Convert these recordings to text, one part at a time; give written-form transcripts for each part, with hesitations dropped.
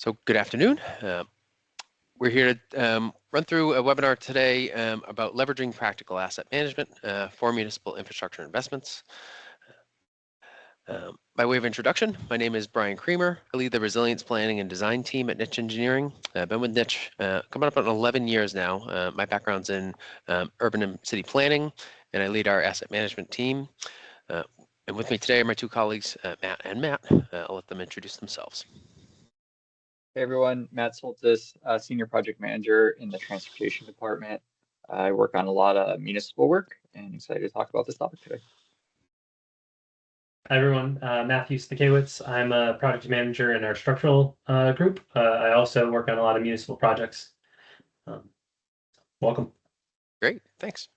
So good afternoon. We're here to run through a webinar today about leveraging practical asset management for municipal infrastructure investments. By way of introduction, my name is Brian Creamer. I lead the resilience planning and design team at Nitsch Engineering. I've been with Nitsch coming up on 11 years now. My background's in urban and city planning, and I lead our asset management team. And with me today are my two colleagues, Matt and Matt. I'll let them introduce themselves. Hey everyone, Matt Soltis, Senior Project Manager in the Transportation Department. I work on a lot of municipal work and excited to talk about this topic today. Hi everyone, Matthew Stakewicz. I'm a project manager in our structural group. I also work on a lot of municipal projects. Welcome. Great, thanks.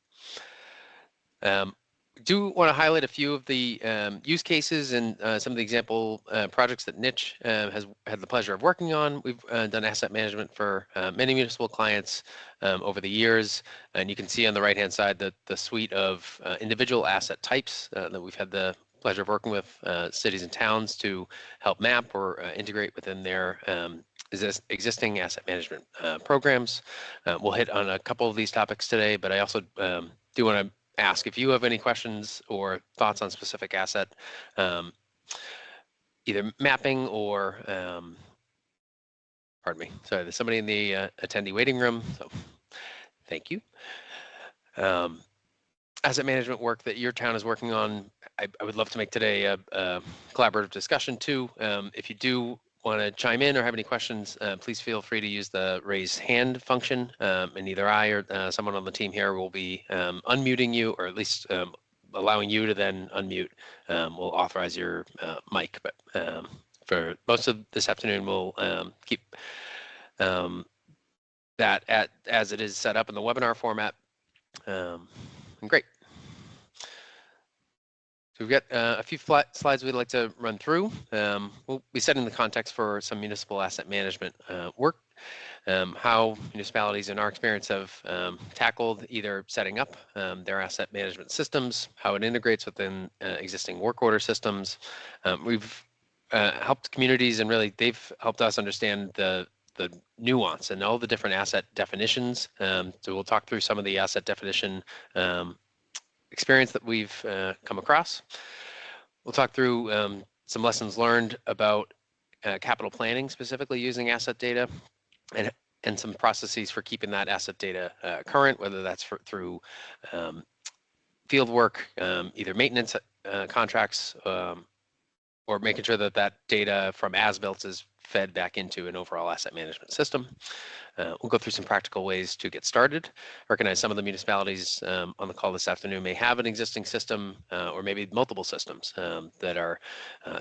Do want to highlight a few of the use cases and some of the example projects that Nitsch has had the pleasure of working on. We've done asset management for many municipal clients over the years, and you can see on the right-hand side that the suite of individual asset types that we've had the pleasure of working with cities and towns to help map or integrate within their existing asset management programs. We'll hit on a couple of these topics today, but I also do want to ask if you have any questions or thoughts on specific asset, either mapping or, pardon me, sorry, there's somebody in the attendee waiting room, so thank you. Asset management work that your town is working on, I would love to make today a collaborative discussion too. If you do want to chime in or have any questions, please feel free to use the raise hand function, and either I or someone on the team here will be unmuting you, or at least allowing you to then unmute. We'll authorize your mic, but for most of this afternoon, we'll keep that as it is set up in the webinar format. And great. So we've got a few slides we'd like to run through. We'll be setting the context for some municipal asset management work, how municipalities in our experience have tackled either setting up their asset management systems, how it integrates within existing work order systems. We've helped communities, and really they've helped us understand the nuance and all the different asset definitions. So we'll talk through some of the asset definition experience that we've come across. We'll talk through some lessons learned about capital planning, specifically using asset data, and some processes for keeping that asset data current, whether that's through field work, either maintenance contracts, or making sure that that data from as-built is fed back into an overall asset management system. We'll go through some practical ways to get started. Recognize some of the municipalities on the call this afternoon may have an existing system or maybe multiple systems that are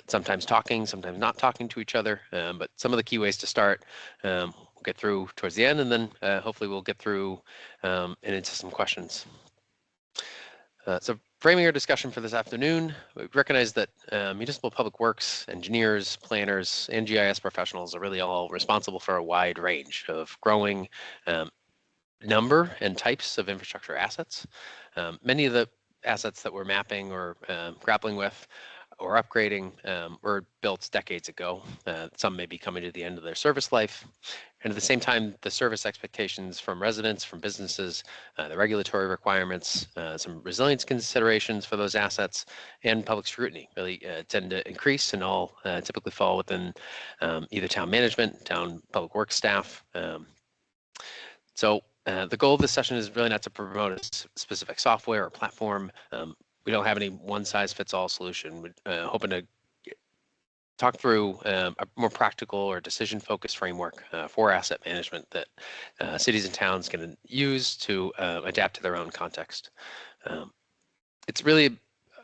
sometimes talking, sometimes not talking to each other, but some of the key ways to start we'll get through towards the end, and then hopefully we'll get through and into some questions. So framing our discussion for this afternoon, we recognize that municipal public works, engineers, planners, and GIS professionals are really all responsible for a wide range of growing number and types of infrastructure assets. Many of the assets that we're mapping or grappling with or upgrading were built decades ago. Some may be coming to the end of their service life. And at the same time, the service expectations from residents, from businesses, the regulatory requirements, some resilience considerations for those assets, and public scrutiny really tend to increase and all typically fall within either town management, town public works staff. So the goal of this session is really not to promote a specific software or platform. We don't have any one-size-fits-all solution. We're hoping to talk through a more practical or decision-focused framework for asset management that cities and towns can use to adapt to their own context. It's really,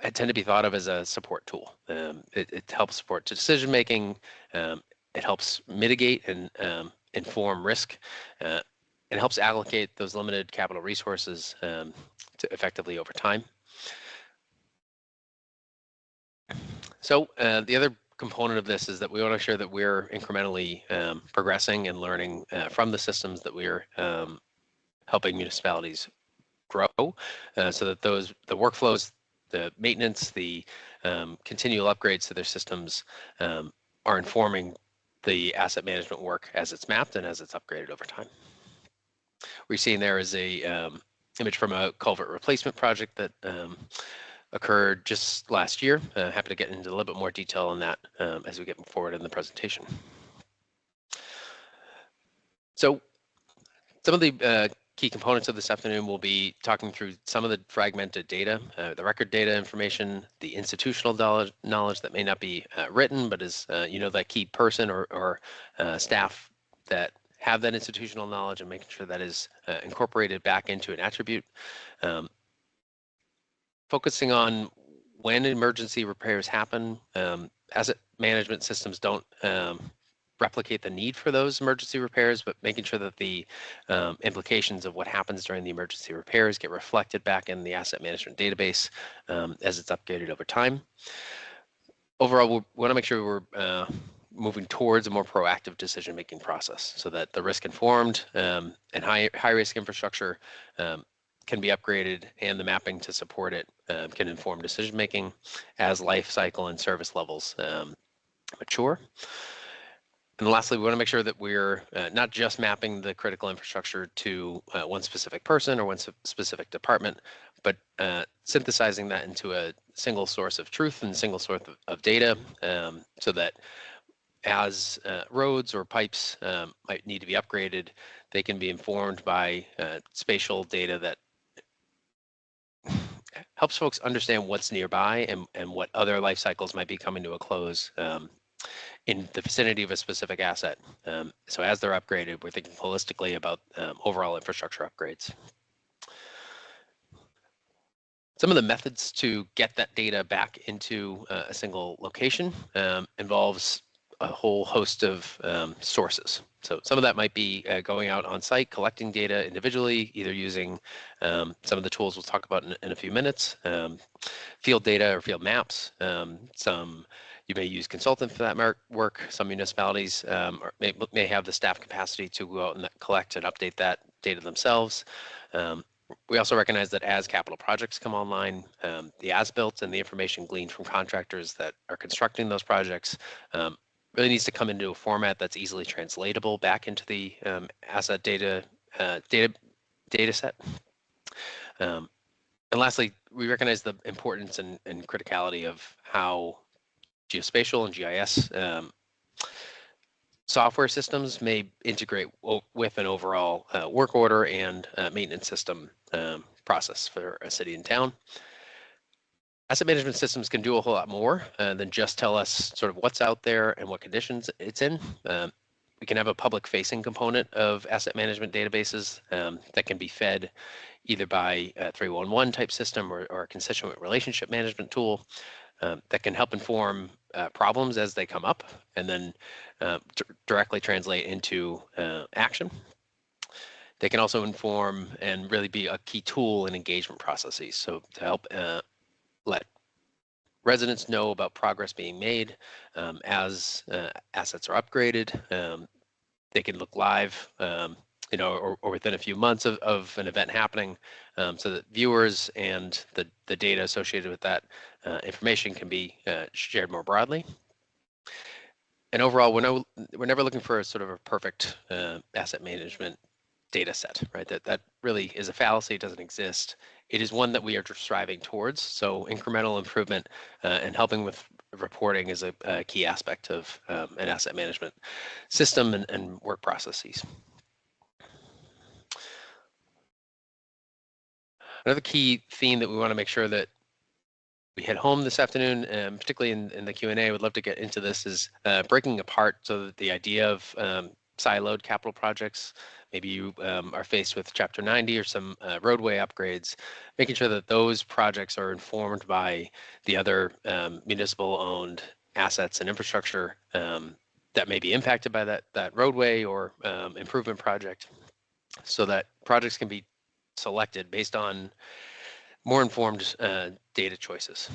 I tend to be thought of as a support tool. It helps support decision making. It helps mitigate and inform risk. It helps allocate those limited capital resources to effectively over time. So the other component of this is that we want to make sure that we're incrementally progressing and learning from the systems that we're helping municipalities grow, so that the workflows, the maintenance, the continual upgrades to their systems are informing the asset management work as it's mapped and as it's upgraded over time. What you're seeing there is a image from a culvert replacement project that occurred just last year. Happy to get into a little bit more detail on that as we get forward in the presentation. So some of the key components of this afternoon will be talking through some of the fragmented data, the record data information, the institutional knowledge that may not be written, but is that key person or staff that have that institutional knowledge, and making sure that is incorporated back into an attribute. Focusing on when emergency repairs happen, asset management systems don't replicate the need for those emergency repairs, but making sure that the implications of what happens during the emergency repairs get reflected back in the asset management database as it's updated over time. Overall, we want to make sure we're moving towards a more proactive decision-making process, so that the risk-informed and high-risk infrastructure can be upgraded, and the mapping to support it can inform decision-making as life cycle and service levels mature. And lastly, we want to make sure that we're not just mapping the critical infrastructure to one specific person or one specific department, but synthesizing that into a single source of truth and single source of data, so that as roads or pipes might need to be upgraded, they can be informed by spatial data that helps folks understand what's nearby and what other life cycles might be coming to a close in the vicinity of a specific asset. So as they're upgraded, we're thinking holistically about overall infrastructure upgrades. Some of the methods to get that data back into a single location involves a whole host of sources. So some of that might be going out on site, collecting data individually, either using some of the tools we'll talk about in a few minutes, field data or field maps. You may use consultant for that work. Some municipalities may have the staff capacity to go out and collect and update that data themselves. We also recognize that as capital projects come online, the as-built and the information gleaned from contractors that are constructing those projects really needs to come into a format that's easily translatable back into the asset data set. And lastly, we recognize the importance and criticality of how geospatial and GIS software systems may integrate with an overall work order and maintenance system process for a city and town. Asset management systems can do a whole lot more than just tell us sort of what's out there and what conditions it's in. We can have a public-facing component of asset management databases that can be fed either by a 311 type system or a constituent relationship management tool that can help inform problems as they come up, and then directly translate into action. They can also inform and really be a key tool in engagement processes. So to help let residents know about progress being made as assets are upgraded. They can look live, or within a few months of an event happening, so that viewers and the data associated with that information can be shared more broadly. And overall, we're never looking for a sort of a perfect asset management data set, right? That really is a fallacy. It doesn't exist. It is one that we are striving towards. So incremental improvement and helping with reporting is a key aspect of an asset management system and work processes. Another key theme that we want to make sure that we hit home this afternoon, particularly in the Q&A, I would love to get into this, is breaking apart so that the idea of siloed capital projects, maybe you are faced with Chapter 90 or some roadway upgrades, making sure that those projects are informed by the other municipal-owned assets and infrastructure that may be impacted by that roadway or improvement project, so that projects can be selected based on more informed data choices.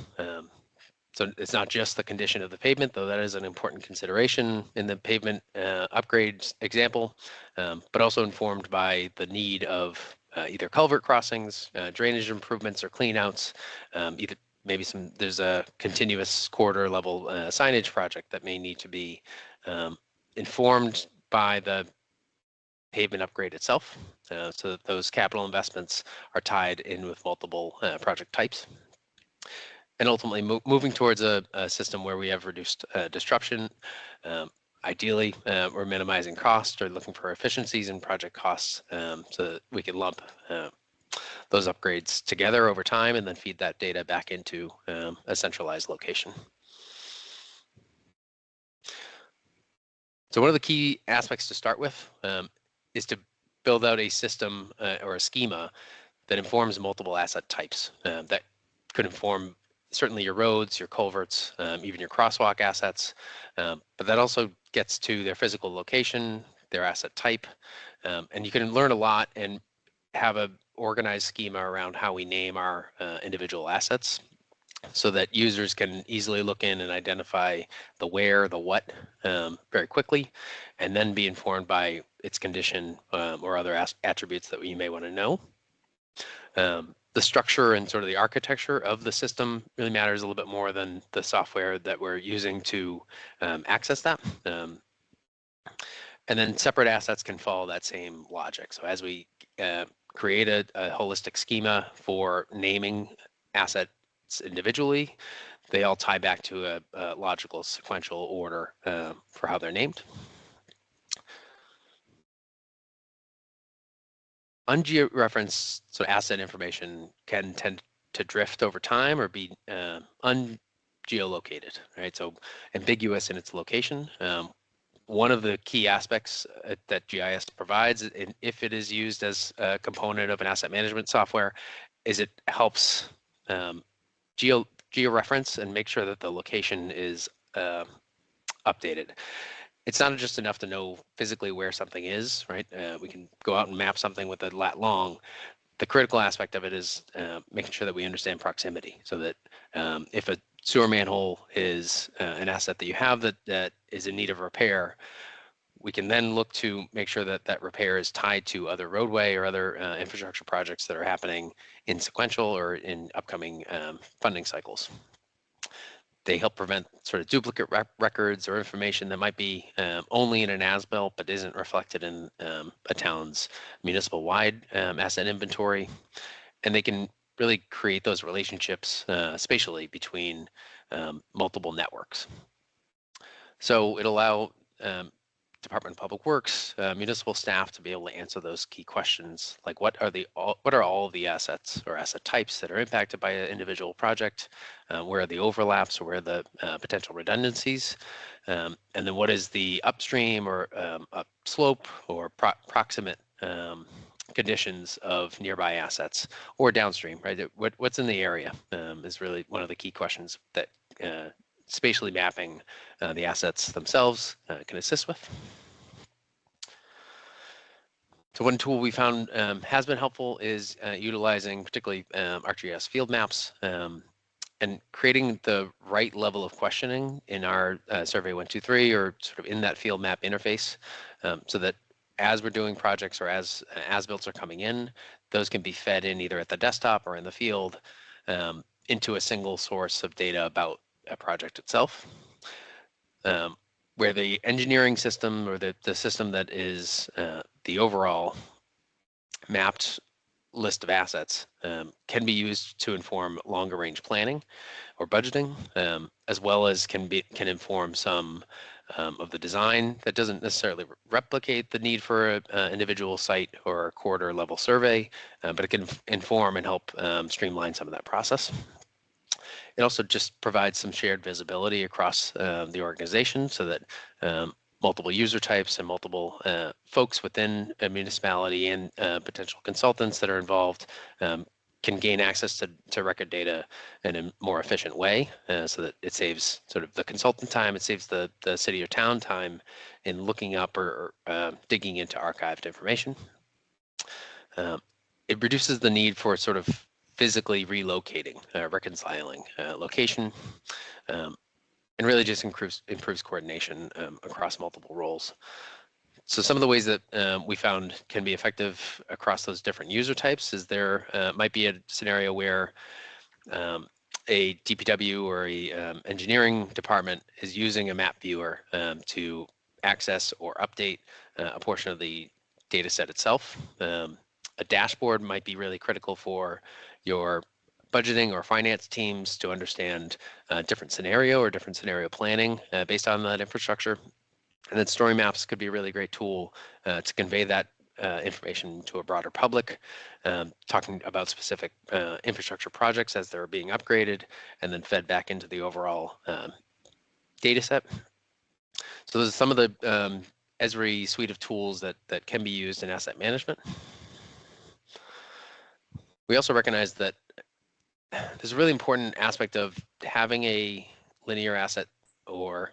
So it's not just the condition of the pavement, though that is an important consideration in the pavement upgrade example, but also informed by the need of either culvert crossings, drainage improvements or cleanouts, either maybe there's a continuous corridor level signage project that may need to be informed by the pavement upgrade itself, so that those capital investments are tied in with multiple project types. And ultimately moving towards a system where we have reduced disruption. Ideally, we're minimizing cost or looking for efficiencies in project costs, so that we can lump those upgrades together over time and then feed that data back into a centralized location. So one of the key aspects to start with is to build out a system or a schema that informs multiple asset types. That could inform certainly your roads, your culverts, even your crosswalk assets, but that also gets to their physical location, their asset type, and you can learn a lot and have a organized schema around how we name our individual assets, so that users can easily look in and identify the where, the what very quickly, and then be informed by its condition or other attributes that you may want to know. The structure and sort of the architecture of the system really matters a little bit more than the software that we're using to access that. And then separate assets can follow that same logic. So as we create a holistic schema for naming assets individually, they all tie back to a logical sequential order for how they're named. Ungeoreferenced so asset information can tend to drift over time or be ungeolocated, right? So ambiguous in its location. One of the key aspects that GIS provides, if it is used as a component of an asset management software, is it helps georeference and make sure that the location is updated. It's not just enough to know physically where something is, right? We can go out and map something with a lat long. The critical aspect of it is making sure that we understand proximity, so that if a sewer manhole is an asset that you have that is in need of repair, we can then look to make sure that that repair is tied to other roadway or other infrastructure projects that are happening in sequential or in upcoming funding cycles. They help prevent sort of duplicate records or information that might be only in an as-built but isn't reflected in a town's municipal-wide asset inventory. And they can really create those relationships spatially between multiple networks. So it allow Department of Public Works, municipal staff to be able to answer those key questions, like what are all of the assets or asset types that are impacted by an individual project, where are the overlaps or where are the potential redundancies, and then what is the upstream or upslope or proximate conditions of nearby assets, or downstream, right? What's in the area is really one of the key questions that spatially mapping the assets themselves can assist with. So one tool we found has been helpful is utilizing particularly ArcGIS field maps and creating the right level of questioning in our Survey 123 or sort of in that field map interface, so that as we're doing projects or as-builts are coming in, those can be fed in either at the desktop or in the field into a single source of data about a project itself, where the engineering system or the system that is the overall mapped list of assets can be used to inform longer range planning or budgeting, as well as can inform some of the design that doesn't necessarily replicate the need for an individual site or a quarter level survey, but it can inform and help streamline some of that process. It also just provides some shared visibility across the organization, so that multiple user types and multiple folks within a municipality and potential consultants that are involved can gain access to record data in a more efficient way, so that it saves sort of the consultant time, it saves the city or town time in looking up or digging into archived information. It reduces the need for sort of physically relocating, reconciling location, and really just improves coordination across multiple roles. So some of the ways that we found can be effective across those different user types is there might be a scenario where a DPW or a engineering department is using a map viewer to access or update a portion of the data set itself. A dashboard might be really critical for your budgeting or finance teams to understand different scenario planning based on that infrastructure. And then story maps could be a really great tool to convey that information to a broader public, talking about specific infrastructure projects as they're being upgraded and then fed back into the overall data set. So those are some of the Esri suite of tools that can be used in asset management. We also recognize that there's a really important aspect of having a linear asset or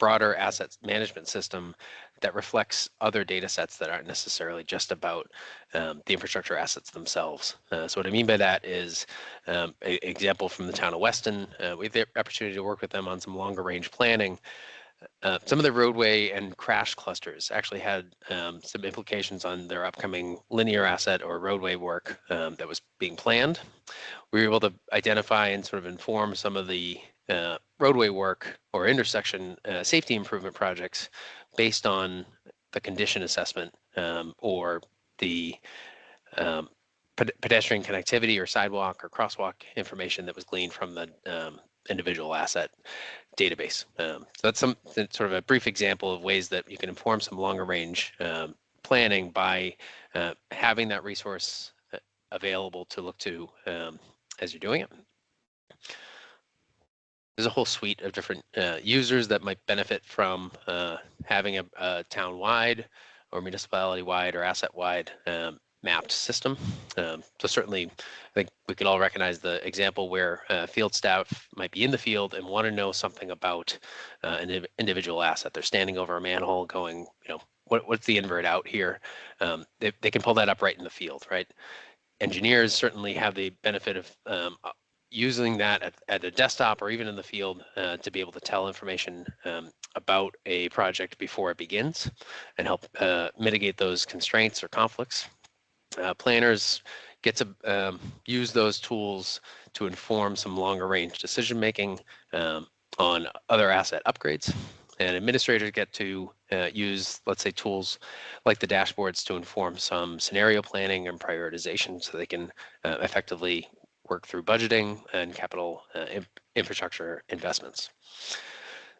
broader asset management system that reflects other data sets that aren't necessarily just about the infrastructure assets themselves. So what I mean by that is an example from the town of Weston. We had the opportunity to work with them on some longer range planning. Some of the roadway and crash clusters actually had some implications on their upcoming linear asset or roadway work that was being planned. We were able to identify and sort of inform some of the roadway work or intersection safety improvement projects based on the condition assessment or the pedestrian connectivity or sidewalk or crosswalk information that was gleaned from the individual asset database. So that's sort of a brief example of ways that you can inform some longer range planning by having that resource available to look to as you're doing it. There's a whole suite of different users that might benefit from having a town-wide or municipality-wide or asset-wide mapped system. So certainly, I think we could all recognize the example where field staff might be in the field and want to know something about an individual asset. They're standing over a manhole going, what's the invert out here? They can pull that up right in the field, right? Engineers certainly have the benefit of using that at a desktop or even in the field to be able to tell information about a project before it begins and help mitigate those constraints or conflicts. Planners get to use those tools to inform some longer range decision making on other asset upgrades. And administrators get to use, let's say, tools like the dashboards to inform some scenario planning and prioritization so they can effectively work through budgeting and capital infrastructure investments.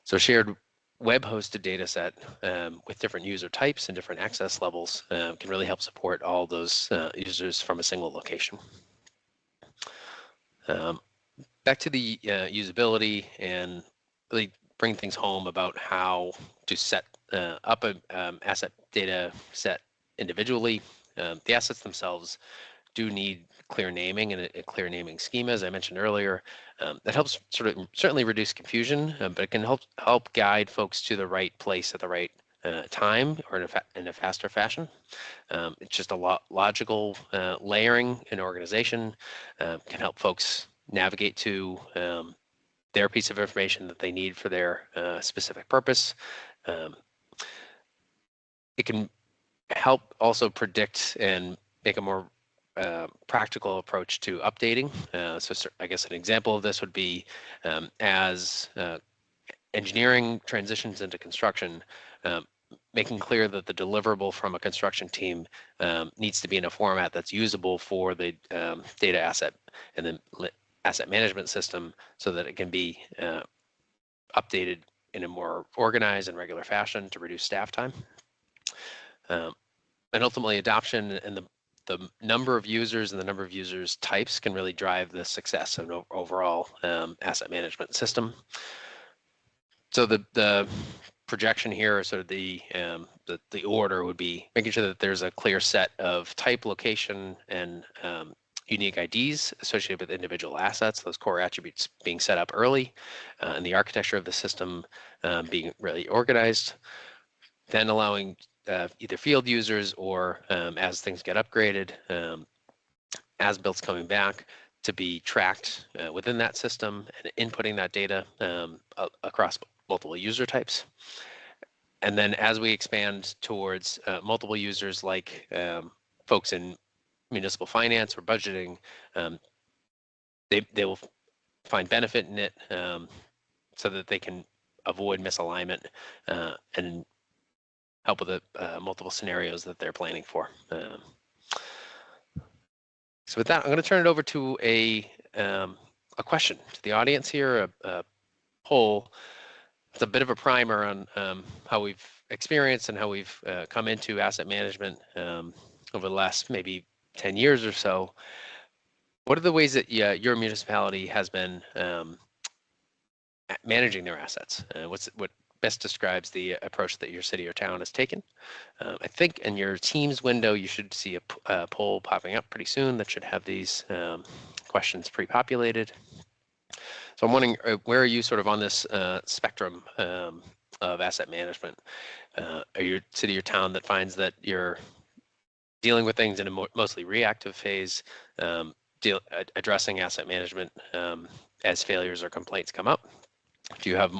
So shared web-hosted data set with different user types and different access levels can really help support all those users from a single location. Back to the usability and really bring things home about how to set up an asset data set individually. The assets themselves do need clear naming and a clear naming schema, as I mentioned earlier. That helps certainly reduce confusion, but it can help guide folks to the right place at the right time or in a faster fashion. It's just a logical layering and organization can help folks navigate to their piece of information that they need for their specific purpose. It can help also predict and make a more practical approach to updating. So I guess an example of this would be as engineering transitions into construction, making clear that the deliverable from a construction team needs to be in a format that's usable for the data asset and then asset management system so that it can be updated in a more organized and regular fashion to reduce staff time. And ultimately adoption and the number of users and the number of users types can really drive the success of an overall asset management system. So the projection here, or sort of the order would be making sure that there's a clear set of type, location, and unique IDs associated with individual assets, those core attributes being set up early, and the architecture of the system being really organized. Then allowing either field users or as things get upgraded, as builds coming back to be tracked within that system and inputting that data across multiple user types. And then as we expand towards multiple users like folks in municipal finance or budgeting, they will find benefit in it so that they can avoid misalignment and help with the multiple scenarios that they're planning for. So with that, I'm going to turn it over to a question to the audience here, a poll. It's a bit of a primer on how we've experienced and how we've come into asset management over the last maybe 10 years or so. What are the ways that your municipality has been managing their assets? What best describes the approach that your city or town has taken? I think in your Teams window, you should see a poll popping up pretty soon that should have these questions pre-populated. So I'm wondering, where are you sort of on this spectrum of asset management? Are you a city or town that finds that you're dealing with things in a mostly reactive phase, addressing asset management as failures or complaints come up? Do you have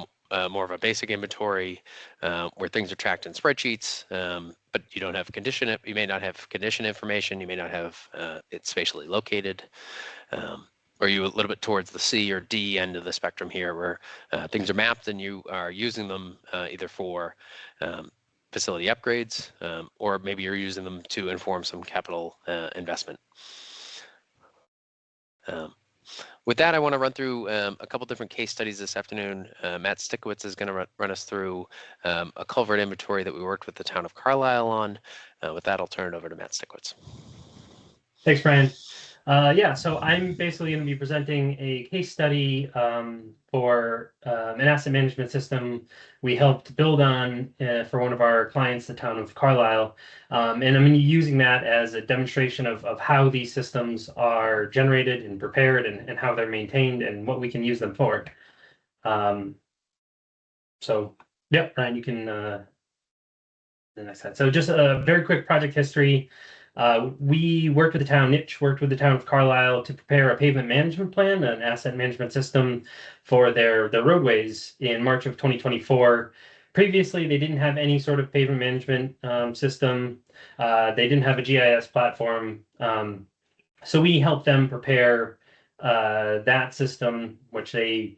more of a basic inventory where things are tracked in spreadsheets, but you don't have condition? You may not have condition information. You may not have it spatially located. Or are you a little bit towards the C or D end of the spectrum here, where things are mapped and you are using them either for facility upgrades, or maybe you're using them to inform some capital investment? With that, I want to run through a couple different case studies this afternoon. Matt Stickowitz is going to run us through a culvert inventory that we worked with the town of Carlisle on. With that, I'll turn it over to Matt Stickowitz. Thanks, Brian. Yeah, so I'm basically going to be presenting a case study for an asset management system we helped build on for one of our clients, the town of Carlisle. And I'm going to be using that as a demonstration of how these systems are generated and prepared and how they're maintained and what we can use them for. So, yeah, Brian, you can the next slide. So just a very quick project history. We worked with the town, Nitsch worked with the town of Carlisle to prepare a pavement management plan, an asset management system for their roadways in March of 2024. Previously, they didn't have any sort of pavement management system. They didn't have a GIS platform. So we helped them prepare that system, which they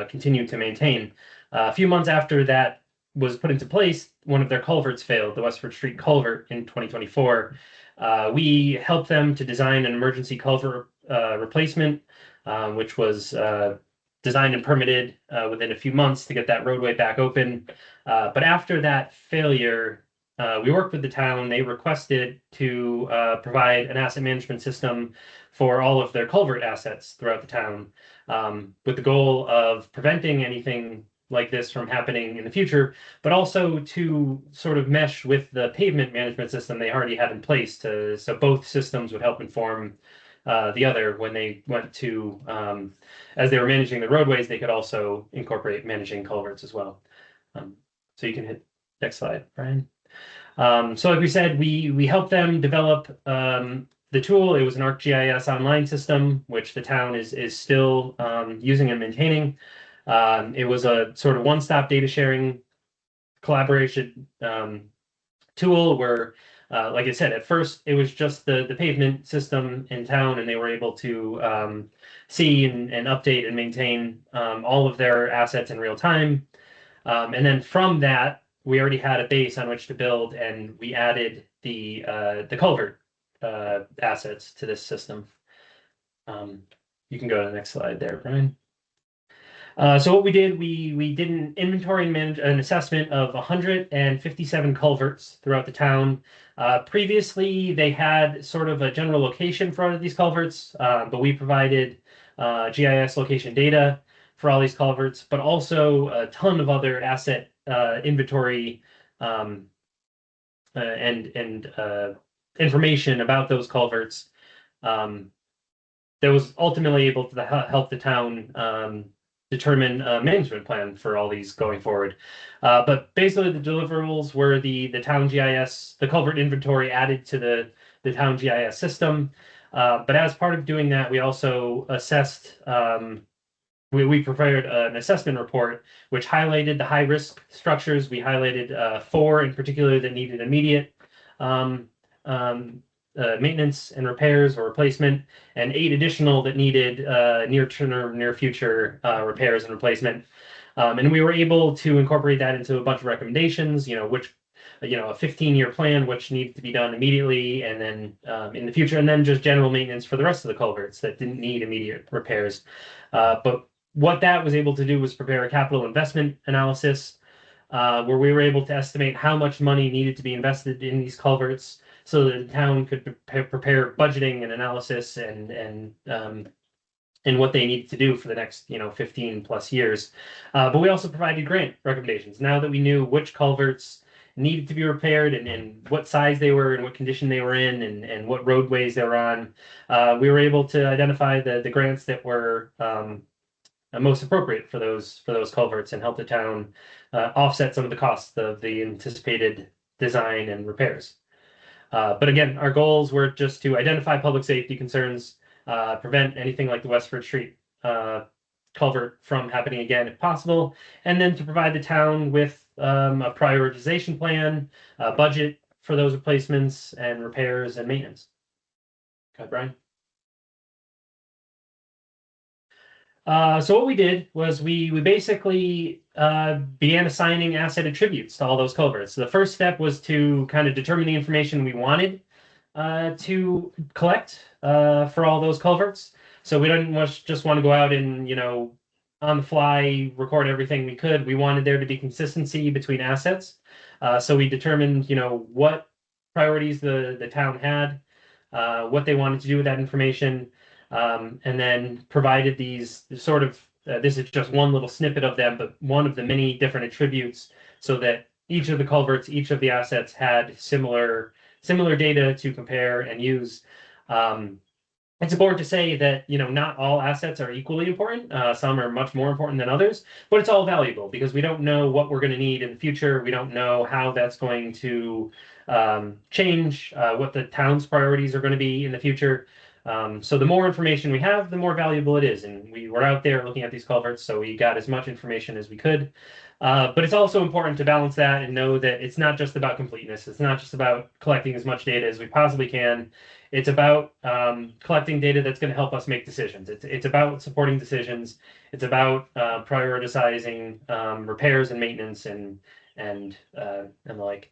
continue to maintain. A few months after that was put into place, one of their culverts failed, the Westford Street culvert in 2024. We helped them to design an emergency culvert replacement, which was designed and permitted within a few months to get that roadway back open. But after that failure, we worked with the town. They requested to provide an asset management system for all of their culvert assets throughout the town, with the goal of preventing anything like this from happening in the future, but also to sort of mesh with the pavement management system they already had in place, so both systems would help inform the other when they went to, as they were managing the roadways, they could also incorporate managing culverts as well. So you can hit next slide, Brian. So like we said, we helped them develop the tool. It was an ArcGIS online system, which the town is still using and maintaining. It was a sort of one-stop data sharing collaboration tool where, like I said, at first it was just the pavement system in town, and they were able to see and update and maintain all of their assets in real time. And then from that, we already had a base on which to build, and we added the culvert assets to this system. You can go to the next slide there, Brian. So what we did, we did an inventory and an assessment of 157 culverts throughout the town. Previously, they had sort of a general location for all of these culverts, but we provided GIS location data for all these culverts, but also a ton of other asset inventory and information about those culverts that was ultimately able to help the town determine a management plan for all these going forward. But basically the deliverables were the town GIS, the culvert inventory added to the town GIS system. But as part of doing that, we also assessed, we prepared an assessment report, which highlighted the high risk structures. We highlighted 4 in particular that needed immediate maintenance and repairs or replacement, and 8 additional that needed near-term, near-future repairs and replacement. And we were able to incorporate that into a bunch of recommendations, which a 15-year plan, which needed to be done immediately, and then in the future, and then just general maintenance for the rest of the culverts that didn't need immediate repairs. But what that was able to do was prepare a capital investment analysis where we were able to estimate how much money needed to be invested in these culverts so that the town could prepare budgeting and analysis and what they needed to do for the next 15 plus years. But we also provided grant recommendations. Now that we knew which culverts needed to be repaired and what size they were and what condition they were in and what roadways they were on, we were able to identify the grants that were most appropriate for those culverts and help the town offset some of the costs of the anticipated design and repairs. But again, our goals were just to identify public safety concerns, prevent anything like the Westford Street culvert from happening again if possible, and then to provide the town with a prioritization plan, a budget for those replacements and repairs and maintenance. Okay, Brian? So what we did was we basically began assigning asset attributes to all those culverts. So the first step was to kind of determine the information we wanted to collect for all those culverts. So we didn't just want to go out and, on the fly record everything we could. We wanted there to be consistency between assets. So we determined, what priorities the town had, what they wanted to do with that information, and then provided these sort of, this is just one little snippet of them, but one of the many different attributes so that each of the culverts, each of the assets had similar data to compare and use. It's important to say that, not all assets are equally important. Some are much more important than others, but it's all valuable because we don't know what we're going to need in the future. We don't know how that's going to change, what the town's priorities are going to be in the future. So the more information we have, the more valuable it is. And we were out there looking at these culverts, so we got as much information as we could. But it's also important to balance that and know that it's not just about completeness. It's not just about collecting as much data as we possibly can. It's about collecting data that's going to help us make decisions. It's about supporting decisions. It's about prioritizing repairs and maintenance and the like.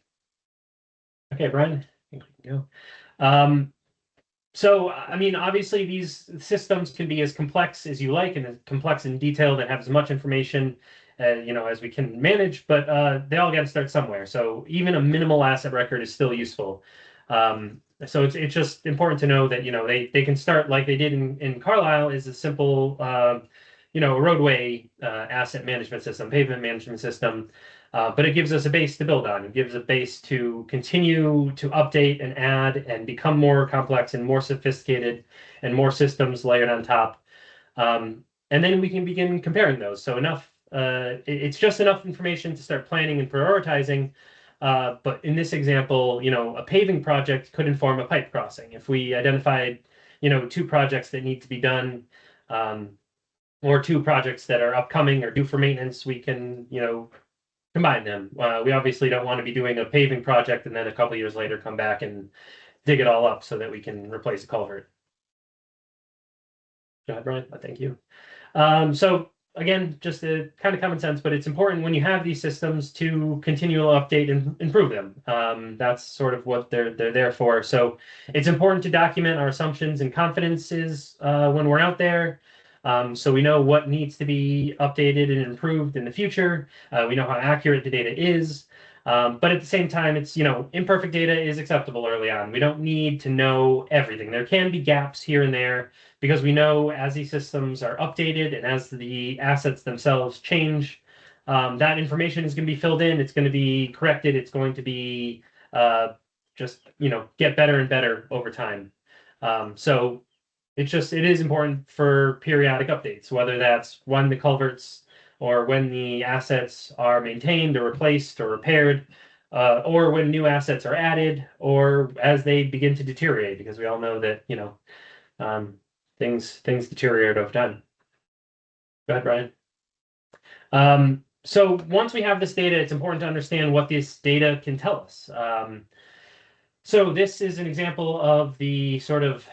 Okay, Brian, I think we can go. So, I mean, obviously these systems can be as complex as you like and as complex in detail that have as much information, as we can manage, but they all got to start somewhere. So even a minimal asset record is still useful. So it's just important to know that, they can start like they did in Carlisle is a simple, roadway asset management system, pavement management system. But it gives us a base to build on. It gives a base to continue to update and add and become more complex and more sophisticated and more systems layered on top. And then we can begin comparing those. So it's just enough information to start planning and prioritizing. But in this example, a paving project could inform a pipe crossing. If we identified, 2 projects that need to be done, or 2 projects that are upcoming or due for maintenance, we can, combine them. We obviously don't want to be doing a paving project and then a couple years later come back and dig it all up so that we can replace a culvert. Go ahead, Brian. Thank you. So again, just a kind of common sense, but it's important when you have these systems to continually update and improve them. That's sort of what they're there for. So it's important to document our assumptions and confidences when we're out there. So we know what needs to be updated and improved in the future. We know how accurate the data is. But at the same time, it's, imperfect data is acceptable early on. We don't need to know everything. There can be gaps here and there because we know as these systems are updated and as the assets themselves change, that information is going to be filled in. It's going to be corrected. It's going to be get better and better over time. So it is important for periodic updates, whether that's when the culverts or when the assets are maintained or replaced or repaired, or when new assets are added, or as they begin to deteriorate, because we all know that, things deteriorate over time. Go ahead, Brian. So once we have this data, it's important to understand what this data can tell us. So this is an example of the sort of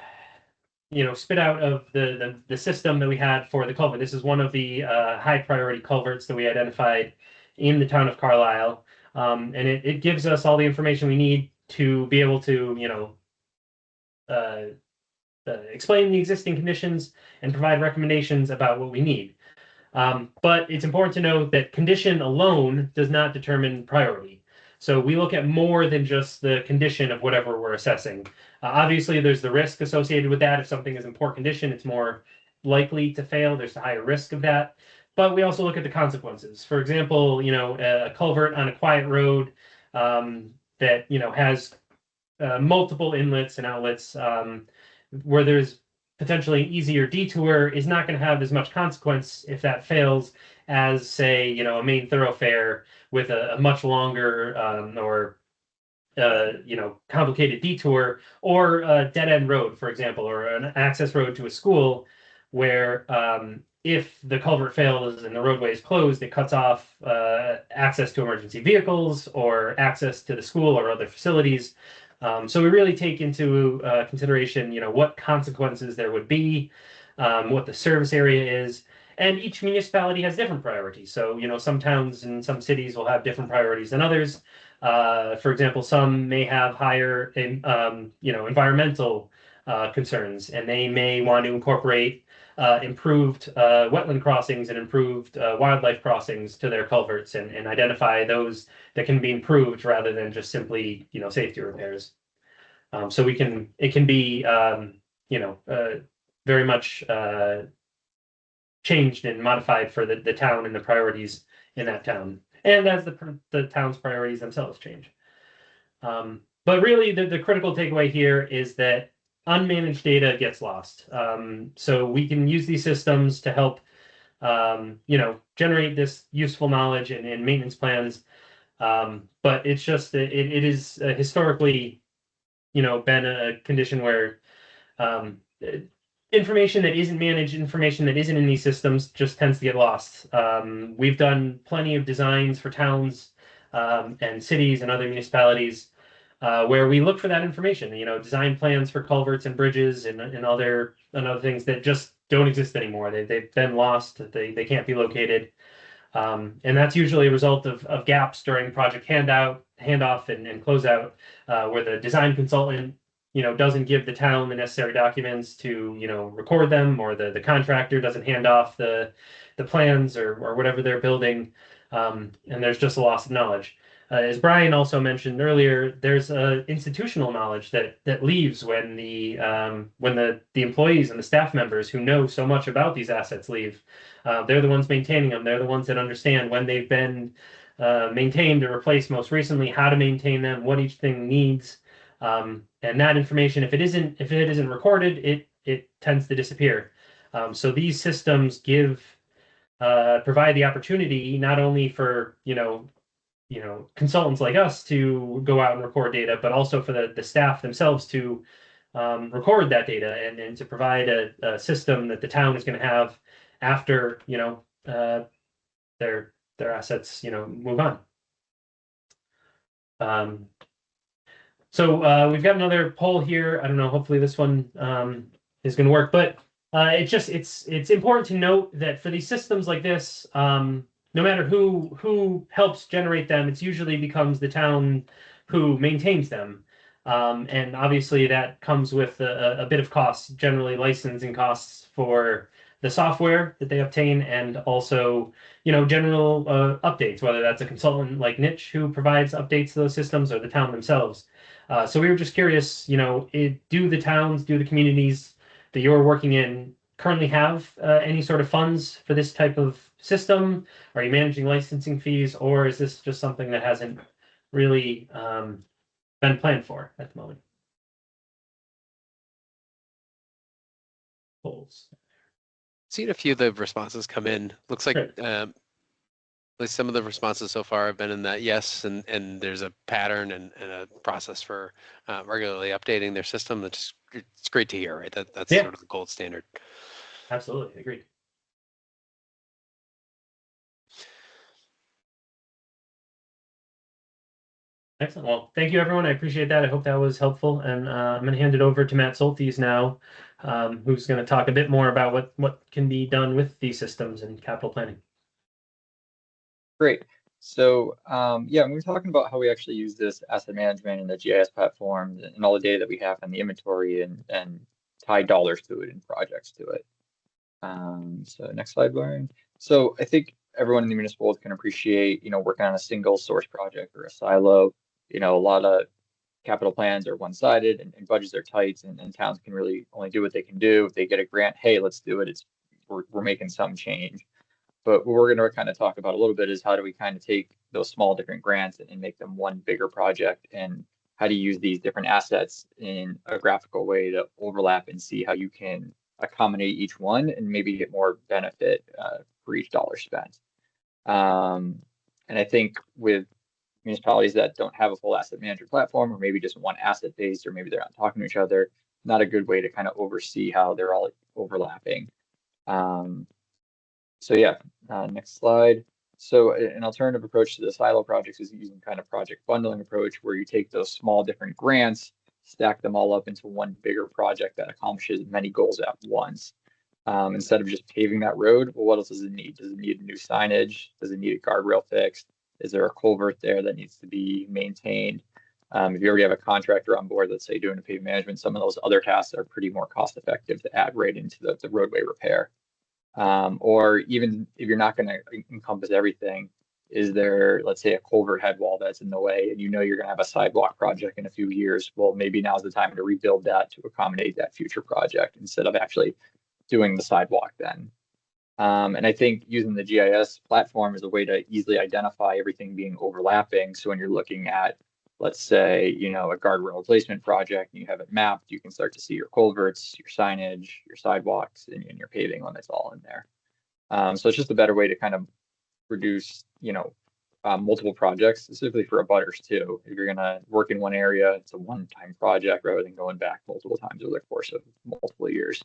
spit out of the system that we had for the culvert. This is one of the high priority culverts that we identified in the town of Carlisle. and it gives us all the information we need to be able to, you know, explain the existing conditions and provide recommendations about what we need. But it's important to note that condition alone does not determine priority. So we look at more than just the condition of whatever we're assessing. Obviously, there's the risk associated with that. If something is in poor condition, it's more likely to fail. There's a higher risk of that. But we also look at the consequences. For example, you know, a culvert on a quiet road that, you know, has multiple inlets and outlets where there's potentially an easier detour is not going to have as much consequence if that fails as, say, you know, a main thoroughfare with a much longer or you know, complicated detour, or a dead end road, for example, or an access road to a school where if the culvert fails and the roadway is closed, it cuts off access to emergency vehicles or access to the school or other facilities. So we really take into consideration, you know, what consequences there would be, what the service area is, and each municipality has different priorities. So, you know, some towns and some cities will have different priorities than others. For example, some may have higher, you know, environmental concerns, and they may want to incorporate improved wetland crossings and improved wildlife crossings to their culverts and identify those that can be improved rather than just simply, you know, safety repairs. So it can be, you know, very much changed and modified for the town and the priorities in that town, and as the town's priorities themselves change. But really, the critical takeaway here is that unmanaged data gets lost. So we can use these systems to help, you know, generate this useful knowledge and maintenance plans. But it's just it is historically, you know, been a condition where information that isn't managed, information that isn't in these systems just tends to get lost. We've done plenty of designs for towns and cities and other municipalities where we look for that information, you know, design plans for culverts and bridges and other things that just don't exist anymore. They've been lost. They can't be located. And that's usually a result of gaps during project handoff and closeout, where the design consultant, you know, doesn't give the town the necessary documents to, you know, record them, or the contractor doesn't hand off the plans or whatever they're building, and there's just a loss of knowledge. As Brian also mentioned earlier, there's institutional knowledge that leaves when the employees and the staff members who know so much about these assets leave. They're the ones maintaining them. They're the ones that understand when they've been maintained or replaced most recently, how to maintain them, what each thing needs, and that information, if it isn't recorded, it tends to disappear. So these systems provide the opportunity not only for, you know, consultants like us to go out and record data, but also for the staff themselves to record that data and to provide a system that the town is going to have after, you know, their assets, you know, move on. So we've got another poll here. I don't know, hopefully this one is going to work, but it's important to note that for these systems like this, no matter who helps generate them, it's usually becomes the town who maintains them. And obviously that comes with a bit of costs, generally licensing costs for the software that they obtain, and also, you know, general updates, whether that's a consultant like Nitsch who provides updates to those systems or the town themselves. So we were just curious, you know, do the towns, do the communities that you're working in currently have any sort of funds for this type of system? Are you managing licensing fees, or is this just something that hasn't really been planned for at the moment? Polls. Seen a few of the responses come in. Looks like Sure. at least some of the responses so far have been in that yes, and there's a pattern and a process for regularly updating their system. It's great to hear, right? That's Yeah. sort of the gold standard. Absolutely, agreed. Excellent. Well, thank you, everyone. I appreciate that. I hope that was helpful. And I'm going to hand it over to Matt Soltes now, who's going to talk a bit more about what can be done with these systems and capital planning. Great. So yeah, we were talking about how we actually use this asset management and the GIS platform and all the data that we have on the inventory and tie dollars to it and projects to it. So next slide, Lauren. So I think everyone in the municipal can appreciate, working on a single source project or a silo. A lot of capital plans are one-sided and budgets are tight, and towns can really only do what they can do. If they get a grant, hey, let's do it. We're making some change. But what we're going to kind of talk about a little bit is how do we kind of take those small different grants and make them one bigger project, and how to use these different assets in a graphical way to overlap and see how you can accommodate each one and maybe get more benefit for each dollar spent. And I think with municipalities that don't have a full asset management platform, or maybe just one asset base, or maybe they're not talking to each other, not a good way to kind of oversee how they're all overlapping. So yeah, next slide. So an alternative approach to the silo projects is using kind of project bundling approach, where you take those small different grants, stack them all up into one bigger project that accomplishes many goals at once. Instead of just paving that road, well, what else does it need? Does it need new signage? Does it need a guardrail fixed? Is there a culvert there that needs to be maintained? If you already have a contractor on board, let's say doing a pavement management, some of those other tasks are pretty more cost effective to add right into the roadway repair. Or even if you're not going to encompass everything, is there, let's say, a culvert head wall that's in the way, and you're going to have a sidewalk project in a few years? Well, maybe now's the time to rebuild that to accommodate that future project instead of actually doing the sidewalk then. And I think using the GIS platform is a way to easily identify everything being overlapping. So when you're looking at, let's say, a guardrail replacement project and you have it mapped, you can start to see your culverts, your signage, your sidewalks, and your paving when it's all in there. So it's just a better way to kind of reduce, multiple projects, specifically for abutters too. If you're going to work in one area, it's a one-time project rather than going back multiple times over the course of multiple years.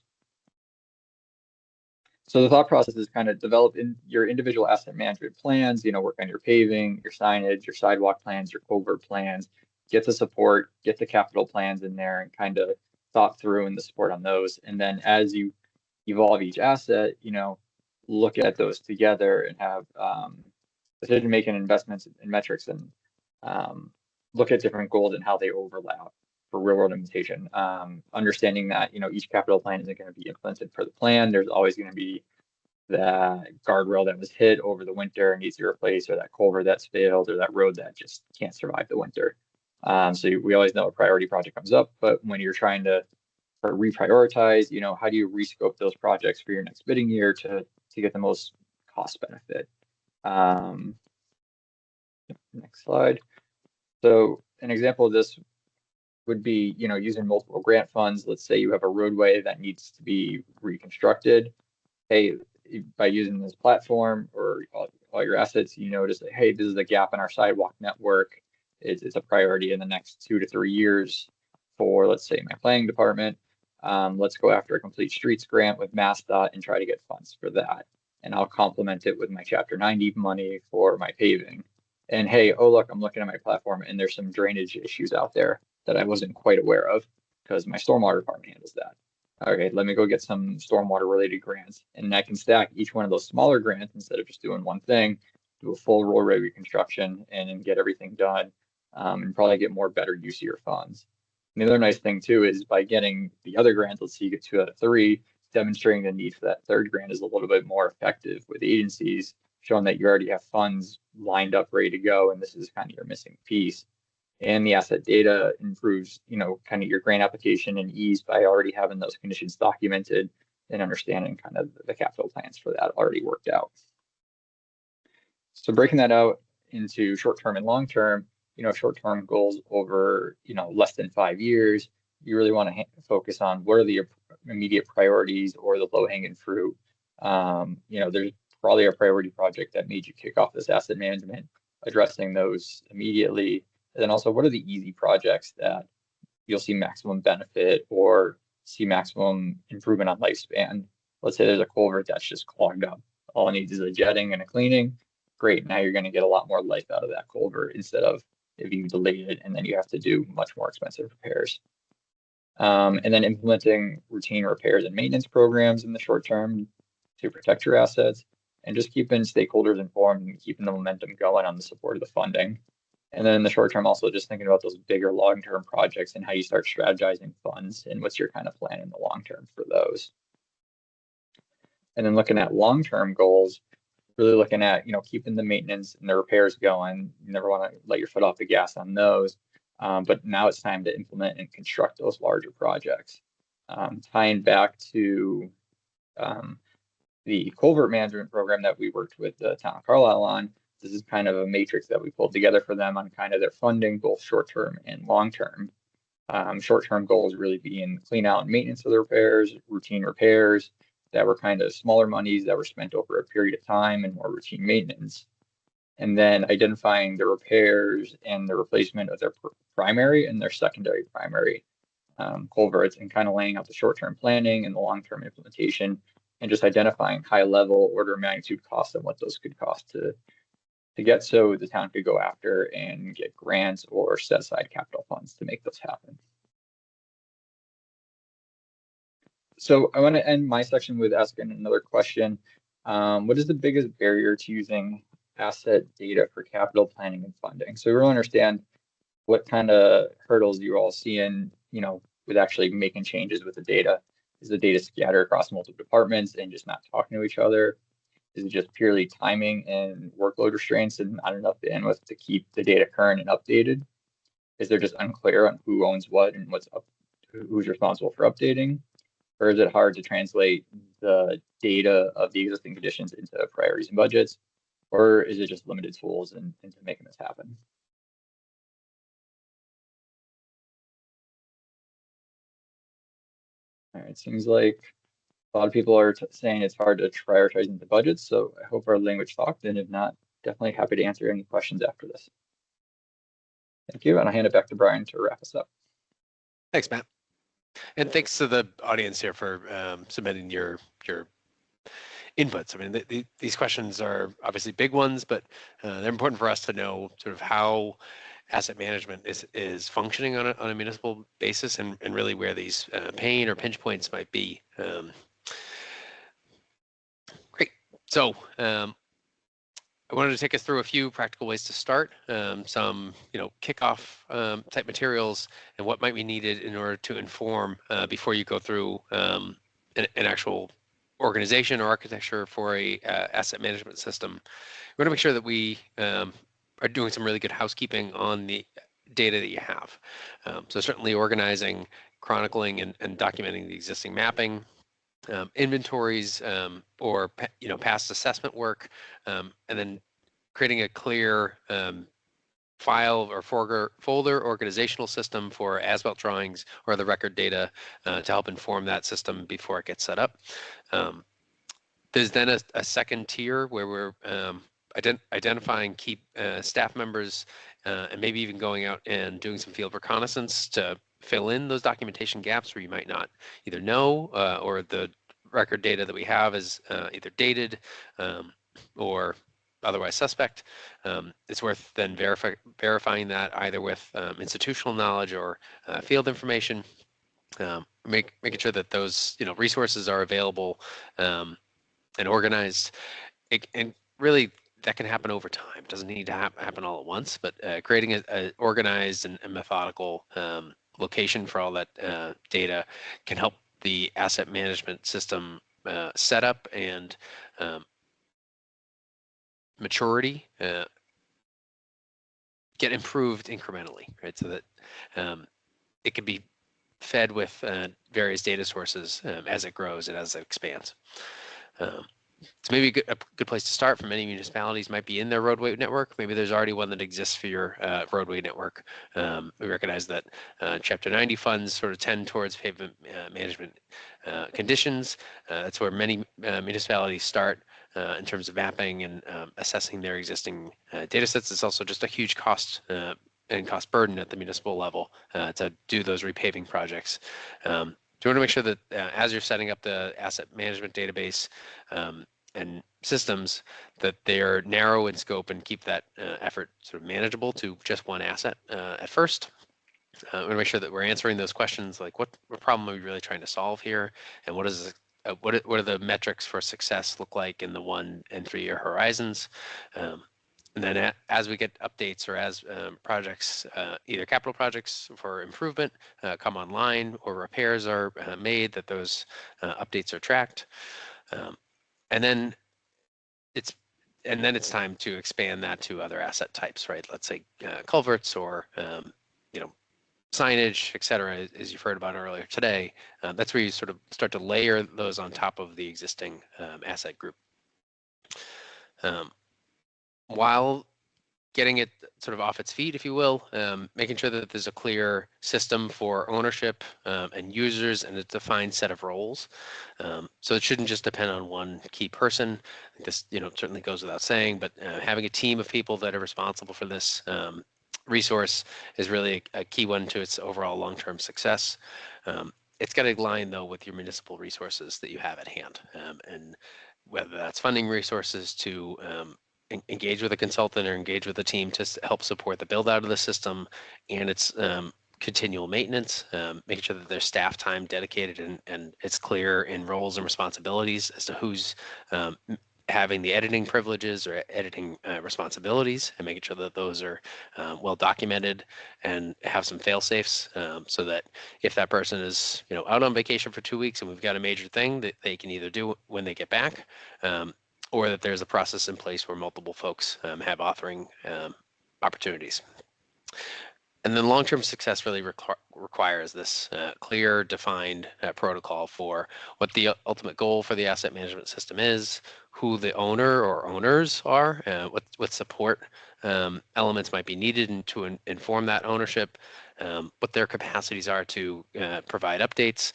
So the thought process is kind of develop in your individual asset management plans, work on your paving, your signage, your sidewalk plans, your culvert plans, get the support, get the capital plans in there and kind of thought through and the support on those. And then as you evolve each asset, look at those together and have decision-making investments and metrics and look at different goals and how they overlap for real world implementation. Understanding that, each capital plan isn't going to be implemented for the plan. There's always going to be that guardrail that was hit over the winter and needs to be replaced, or that culvert that's failed, or that road that just can't survive the winter. So we always know a priority project comes up, but when you're trying to reprioritize, how do you rescope those projects for your next bidding year to get the most cost benefit? Next slide. So an example of this would be, using multiple grant funds. Let's say you have a roadway that needs to be reconstructed. Hey, by using this platform or all your assets, you notice that, hey, this is a gap in our sidewalk network. It's a priority in the next 2 to 3 years for, let's say, my planning department. Let's go after a complete streets grant with MassDOT and try to get funds for that. And I'll complement it with my Chapter 90 money for my paving. And hey, oh, look, I'm looking at my platform and there's some drainage issues out there that I wasn't quite aware of because my stormwater department handles that. Okay, let me go get some stormwater related grants, and I can stack each one of those smaller grants instead of just doing one thing, do a full roadway reconstruction and get everything done, and probably get better use of your funds. And the other nice thing too is by getting the other grants, let's say you get 2 out of 3, demonstrating the need for that third grant is a little bit more effective with agencies, showing that you already have funds lined up, ready to go, and this is kind of your missing piece. And the asset data improves, kind of your grant application and ease by already having those conditions documented and understanding kind of the capital plans for that already worked out. So breaking that out into short-term and long-term, short-term goals over, less than 5 years, you really want to focus on what are the immediate priorities or the low-hanging fruit. There's probably a priority project that made you kick off this asset management, addressing those immediately. And then also, what are the easy projects that you'll see maximum benefit or see maximum improvement on lifespan? Let's say there's a culvert that's just clogged up. All it needs is a jetting and a cleaning. Great, now you're going to get a lot more life out of that culvert instead of if you delayed it and then you have to do much more expensive repairs. And then implementing routine repairs and maintenance programs in the short term to protect your assets. and just keeping stakeholders informed and keeping the momentum going on the support of the funding. And then in the short term, also just thinking about those bigger long-term projects and how you start strategizing funds and what's your kind of plan in the long term for those. And then looking at long-term goals, really looking at, keeping the maintenance and the repairs going. You never want to let your foot off the gas on those. But now it's time to implement and construct those larger projects. Tying back to the culvert management program that we worked with the town of Carlisle on, this is kind of a matrix that we pulled together for them on kind of their funding, both short-term and long-term. Short-term goals really being clean out and maintenance of the repairs, routine repairs that were kind of smaller monies that were spent over a period of time and more routine maintenance. And then identifying the repairs and the replacement of their primary and their secondary primary culverts, and kind of laying out the short-term planning and the long-term implementation, and just identifying high-level order of magnitude costs and what those could cost to get, so the town could go after and get grants or set aside capital funds to make those happen. So I want to end my section with asking another question. What is the biggest barrier to using asset data for capital planning and funding? So we really understand what kind of hurdles you're all seeing, with actually making changes with the data. Is the data scattered across multiple departments and just not talking to each other? Is it just purely timing and workload restraints and not enough bandwidth to keep the data current and updated? Is there just unclear on who owns what and who's responsible for updating? Or is it hard to translate the data of the existing conditions into priorities and budgets? Or is it just limited tools into making this happen? All right, seems like a lot of people are saying it's hard to prioritize into budgets, so I hope our language talked, and if not, definitely happy to answer any questions after this. Thank you, and I'll hand it back to Brian to wrap us up. Thanks, Matt. And thanks to the audience here for submitting your inputs. I mean, these questions are obviously big ones, but they're important for us to know sort of how asset management is functioning on a municipal basis, and really where these pain or pinch points might be. Great. So I wanted to take us through a few practical ways to start, some kickoff type materials, and what might be needed in order to inform before you go through an actual organization or architecture for a asset management system. We want to make sure that we are doing some really good housekeeping on the data that you have. So certainly organizing, chronicling, and documenting the existing mapping, inventories, or past assessment work, and then creating a clear file or folder organizational system for as-built drawings or the record data to help inform that system before it gets set up. There's then a second tier where we're identifying key staff members, and maybe even going out and doing some field reconnaissance to fill in those documentation gaps where you might not either know or the record data that we have is either dated or otherwise suspect. It's worth then verifying that either with institutional knowledge or field information, making sure that those resources are available and organized. And really, that can happen over time. It doesn't need to happen all at once, but creating a organized and methodical location for all that data can help the asset management system setup and maturity get improved incrementally, right? So that it can be fed with various data sources as it grows and as it expands. So maybe a good place to start for many municipalities might be in their roadway network. Maybe there's already one that exists for your roadway network. We recognize that Chapter 90 funds sort of tend towards pavement management conditions. That's where many municipalities start in terms of mapping and assessing their existing data sets. It's also just a huge cost and cost burden at the municipal level to do those repaving projects. So we want to make sure that as you're setting up the asset management database and systems, that they're narrow in scope and keep that effort sort of manageable to just one asset at first. We want to make sure that we're answering those questions like what problem are we really trying to solve here, and what does what are the metrics for success look like in the 1 and 3 year horizons. And then as we get updates or as projects, either capital projects for improvement come online or repairs are made, that those updates are tracked. And then it's time to expand that to other asset types, right? Let's say culverts or signage, et cetera, as you've heard about earlier today. That's where you sort of start to layer those on top of the existing asset group. While getting it sort of off its feet, if you will, making sure that there's a clear system for ownership and users and a defined set of roles. So it shouldn't just depend on one key person. This, certainly goes without saying, but having a team of people that are responsible for this resource is really a key one to its overall long-term success. It's got to align, though, with your municipal resources that you have at hand, and whether that's funding resources to engage with a consultant or engage with a team to help support the build out of the system and its continual maintenance, making sure that there's staff time dedicated and it's clear in roles and responsibilities as to who's having the editing privileges or editing responsibilities, and making sure that those are well documented and have some fail safes, so that if that person is out on vacation for 2 weeks and we've got a major thing that they can either do when they get back, or that there's a process in place where multiple folks have authoring opportunities. And then long-term success really requires this clear, defined protocol for what the ultimate goal for the asset management system is, who the owner or owners are, what support elements might be needed to inform that ownership, what their capacities are to provide updates.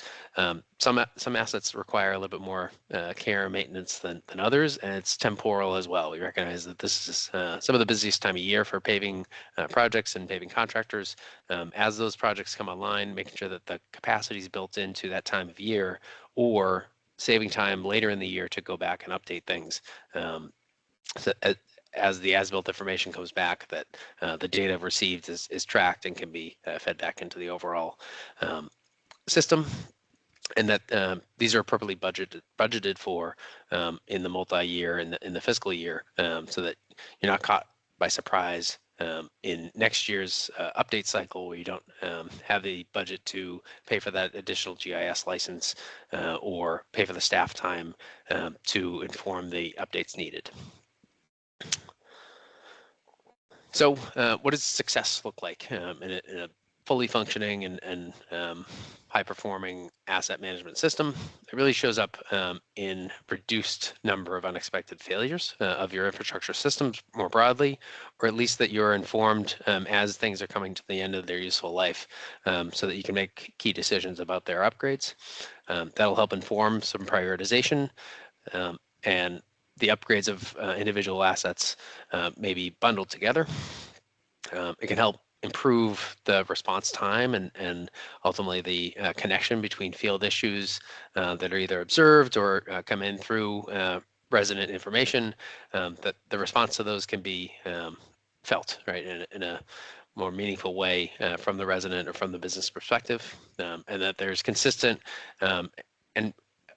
Some assets require a little bit more care and maintenance than others, and it's temporal as well. We recognize that this is some of the busiest time of year for paving projects and paving contractors. As those projects come online, making sure that the capacity is built into that time of year, or saving time later in the year to go back and update things. So as the as-built information comes back, that the data received is tracked and can be fed back into the overall system, and that these are appropriately budgeted for in the multi-year and in the fiscal year, so that you're not caught by surprise in next year's update cycle where you don't have the budget to pay for that additional GIS license or pay for the staff time to inform the updates needed. So what does success look like in a fully functioning and high-performing asset management system? It really shows up in reduced number of unexpected failures of your infrastructure systems more broadly, or at least that you're informed as things are coming to the end of their useful life, so that you can make key decisions about their upgrades. That'll help inform some prioritization, and the upgrades of individual assets may be bundled together. It can help improve the response time and ultimately the connection between field issues that are either observed or come in through resident information, that the response to those can be felt, right, in a more meaningful way from the resident or from the business perspective, and that there's consistent and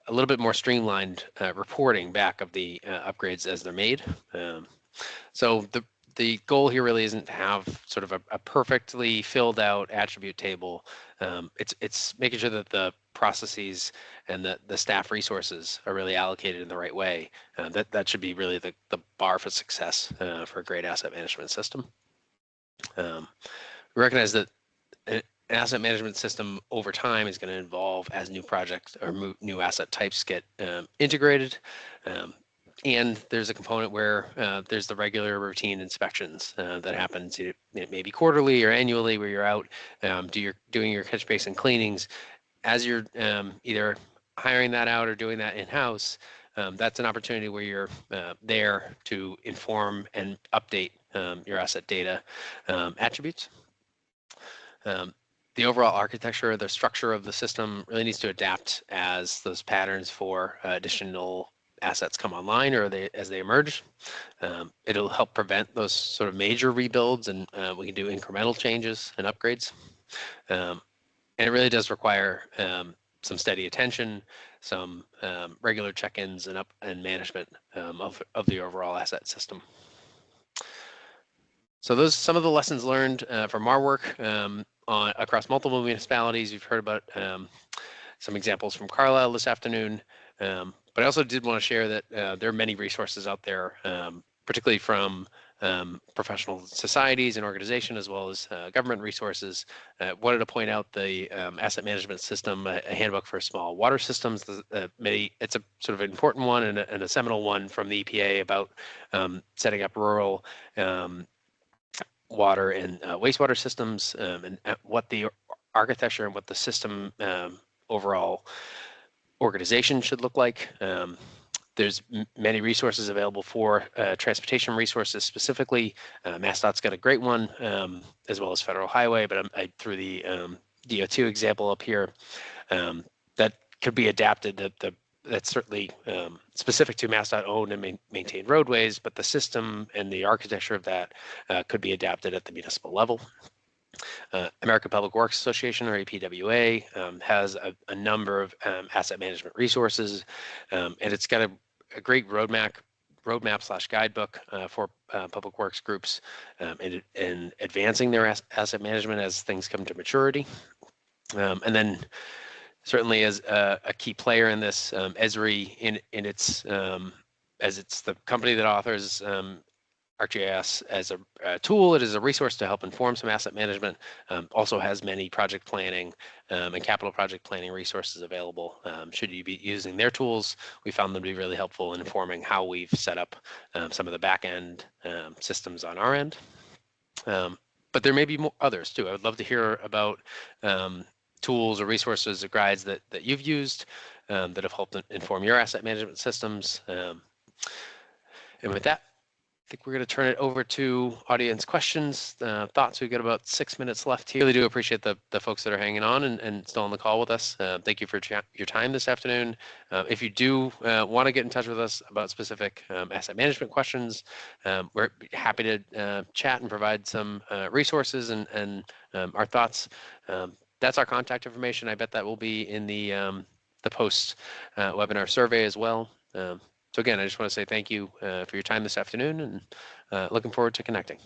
a little bit more streamlined reporting back of the upgrades as they're made. So the goal here really isn't to have sort of a perfectly filled out attribute table. It's making sure that the processes and the staff resources are really allocated in the right way. That should be really the bar for success for a great asset management system. We recognize that an asset management system over time is going to evolve as new projects or new asset types get integrated. And there's a component where there's the regular routine inspections that happens, maybe quarterly or annually, where you're out doing your catch basin cleanings. As you're either hiring that out or doing that in-house, that's an opportunity where you're there to inform and update your asset data attributes. The overall architecture, the structure of the system really needs to adapt as those patterns for additional assets come online or as they emerge. It'll help prevent those sort of major rebuilds, and we can do incremental changes and upgrades. And it really does require some steady attention, some regular check-ins and management of the overall asset system. So those some of the lessons learned from our work across multiple municipalities. You've heard about some examples from Carlisle this afternoon, but I also did want to share that there are many resources out there, particularly from professional societies and organizations, as well as government resources. Wanted to point out the asset management system, a handbook for small water systems. It's a sort of important one and a seminal one from the EPA about setting up rural water and wastewater systems, and what the architecture and what the system overall organization should look like. There's many resources available for transportation resources specifically. MassDOT's got a great one, as well as Federal Highway, but I threw the DO2 example up here. That could be adapted. That's certainly specific to MassDOT owned and maintained roadways, but the system and the architecture of that could be adapted at the municipal level. American Public Works Association, or APWA, has a number of asset management resources, and it's got a great roadmap/guidebook for public works groups in advancing their asset management as things come to maturity. And then certainly as a key player in this, Esri, in its as it's the company that authors ArcGIS as a tool, it is a resource to help inform some asset management. Also has many project planning and capital project planning resources available. Should you be using their tools, we found them to be really helpful in informing how we've set up some of the back end systems on our end. But there may be others too. I would love to hear about tools or resources or guides that you've used that have helped inform your asset management systems. And with that, I think we're going to turn it over to audience questions, thoughts. We've got about 6 minutes left here. Really do appreciate the folks that are hanging on and still on the call with us. Thank you for your time this afternoon. If you do want to get in touch with us about specific asset management questions, we're happy to chat and provide some resources and our thoughts. That's our contact information. I bet that will be in the post webinar survey as well. So again, I just want to say thank you for your time this afternoon, and looking forward to connecting.